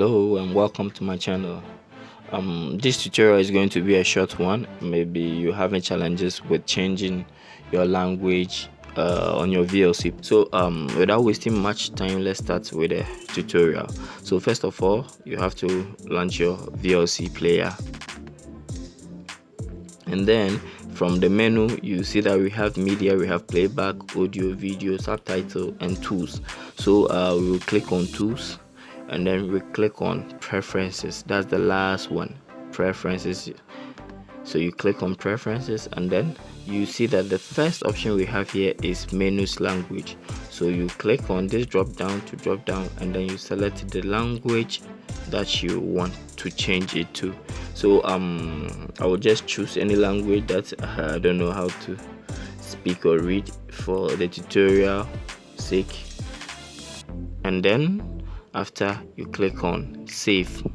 Hello and welcome to my channel. This tutorial is going to be a short one. Maybe you're having challenges with changing your language on your VLC. So without wasting much time, let's start with the tutorial. So first of all, you have to launch your VLC player, and then from the menu you see that we have media, we have playback, audio, video, subtitle, and tools. So we will click on tools, and then we click on preferences. That's the last one, preferences. So you click on preferences, and then you see that the first option we have here is menus language. So you click on this drop down to drop down, and then you select the language that you want to change it to. So I will just choose any language that I don't know how to speak or read for the tutorial sake. And then after, you click on save.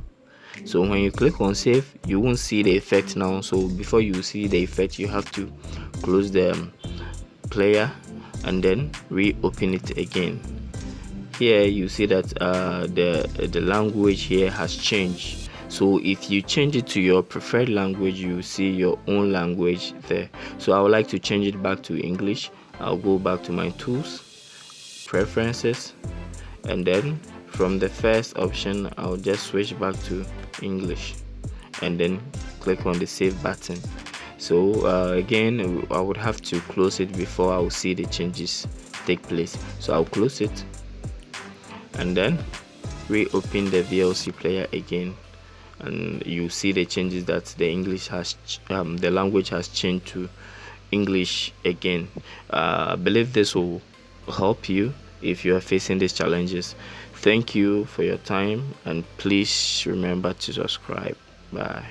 So when you click on save, you won't see the effect now. So before you see the effect, you have to close the player and then reopen it again. Here you see that the language here has changed. So if you change it to your preferred language, you see your own language there. So I would like to change it back to English. I'll go back to my tools, preferences, and then from the first option I'll just switch back to English and then click on the save button. So again, I would have to close it before I will see the changes take place. So I'll close it and then reopen the VLC player again, and you see the changes that the English has the language has changed to English again. I believe this will help you if you are facing these challenges. Thank you for your time, and please remember to subscribe. Bye.